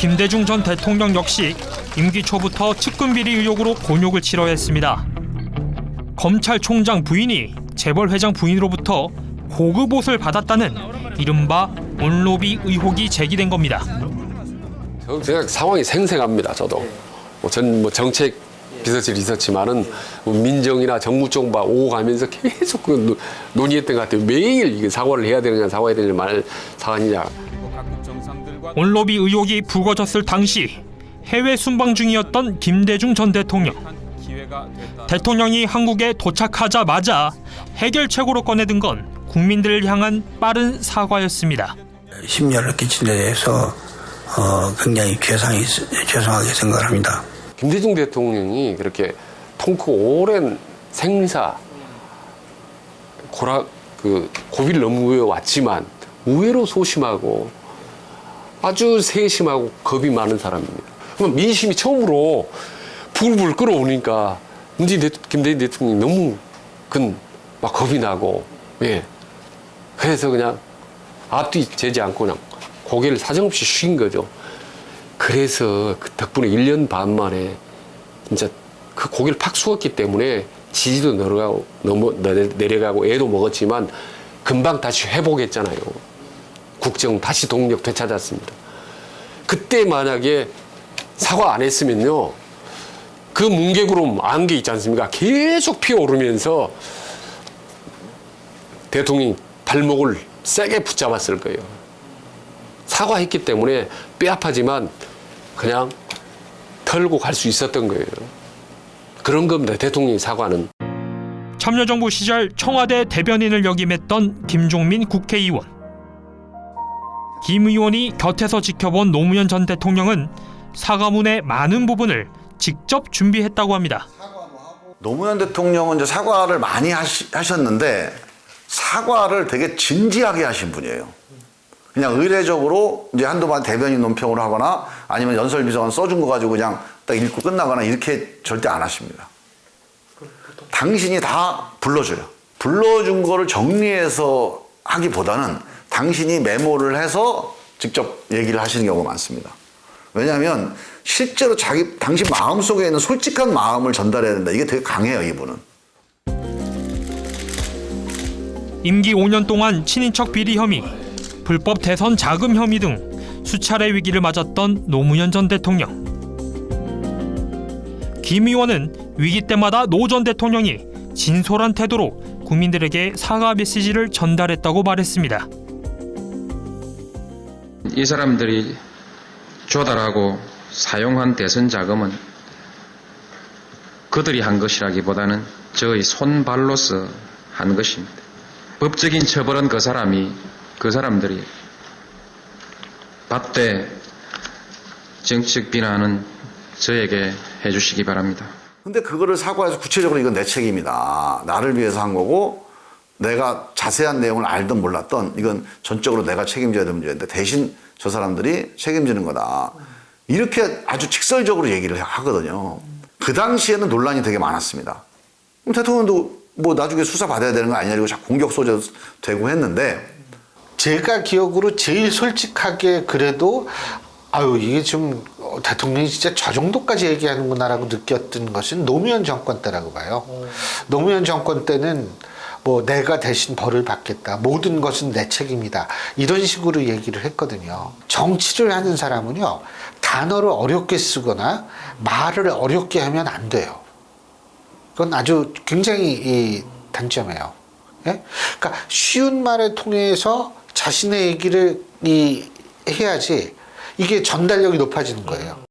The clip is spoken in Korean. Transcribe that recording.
김대중 전 대통령 역시 임기 초부터 측근비리 의혹으로 곤욕을 치러야 했습니다. 검찰총장 부인이 재벌 회장 부인으로부터 고급 옷을 받았다는 이른바 온로비 의혹이 제기된 겁니다. 제가 상황이 생생합니다. 저도 전 정책 비서실이 있었지만은 민정이나 정무 쪽 오고 가면서 계속 논의했던 것 같아요. 매일 이게 사과를 해야 되느냐 사과해야 되느냐 말 사안이냐. 온로비 의혹이 불거졌을 당시 해외 순방 중이었던 김대중 전 대통령. 대통령이 한국에 도착하자마자 해결책으로 꺼내든 건 국민들을 향한 빠른 사과였습니다. 심려를 끼친 데 대해서 굉장히 죄송하게 생각을 합니다. 김대중 대통령이 그렇게 통크 오랜 생사 고비를 넘겨 왔지만 의외로 소심하고 아주 세심하고 겁이 많은 사람입니다. 그럼 민심이 처음으로 불불 끓어오니까 김대중 대통령이 너무 막 겁이 나고, 예. 그래서 그냥 앞뒤 재지 않고 그냥 고개를 사정없이 숙인 거죠. 그래서 그 덕분에 1년 반 만에 진짜 그 고개를 팍 숙었기 때문에 지지도 내려가고 애도 먹었지만 금방 다시 회복했잖아요. 국정 다시 동력 되찾았습니다. 그때 만약에 사과 안 했으면요, 그 뭉게구름 안개 있지 않습니까? 계속 피어오르면서 대통령이 발목을 세게 붙잡았을 거예요. 사과했기 때문에 뼈아파지만 그냥 털고 갈 수 있었던 거예요. 그런 겁니다, 대통령이 사과는. 참여정부 시절 청와대 대변인을 역임했던 김종민 국회의원. 김 의원이 곁에서 지켜본 노무현 전 대통령은 사과문의 많은 부분을 직접 준비했다고 합니다. 노무현 대통령은 이제 사과를 많이 하셨는데 사과를 되게 진지하게 하신 분이에요. 그냥 의례적으로 이제 한두 번 대변인 논평을 하거나 아니면 연설비서관 써준 거 가지고 그냥 딱 읽고 끝나거나 이렇게 절대 안 하십니다. 당신이 다 불러줘요. 불러준 거를 정리해서 하기보다는 당신이 메모를 해서 직접 얘기를 하시는 경우가 많습니다. 왜냐하면 실제로 당신 마음속에 있는 솔직한 마음을 전달해야 된다. 이게 되게 강해요, 이분은. 임기 5년 동안 친인척 비리 혐의, 불법 대선 자금 혐의 등 수차례 위기를 맞았던 노무현 전 대통령. 김 의원은 위기 때마다 노 전 대통령이 진솔한 태도로 국민들에게 사과 메시지를 전달했다고 말했습니다. 이 사람들이 조달하고 사용한 대선 자금은 그들이 한 것이라기보다는 저의 손발로서 한 것입니다. 법적인 처벌은 그 사람들이 받되 정치적 비난은 저에게 해주시기 바랍니다. 근데 그거를 사과해서 구체적으로 이건 내 책임이다. 나를 위해서 한 거고 내가 자세한 내용을 알든 몰랐던 이건 전적으로 내가 책임져야 되는 문제인데 대신 저 사람들이 책임지는 거다. 이렇게 아주 직설적으로 얘기를 하거든요. 그 당시에는 논란이 되게 많았습니다. 대통령도 뭐 나중에 수사 받아야 되는 거 아니냐, 이러고 자꾸 공격 소재도 되고 했는데, 제가 기억으로 제일 솔직하게 그래도 이게 좀 대통령이 진짜 저 정도까지 얘기하는구나라고 느꼈던 것은 노무현 정권 때라고 봐요. 노무현 정권 때는 뭐 내가 대신 벌을 받겠다, 모든 것은 내 책임이다, 이런 식으로 얘기를 했거든요. 정치를 하는 사람은요, 단어를 어렵게 쓰거나 말을 어렵게 하면 안 돼요. 그건 아주 굉장히 단점이에요. 예? 그러니까 쉬운 말을 통해서 자신의 얘기를 해야지 이게 전달력이 높아지는 거예요.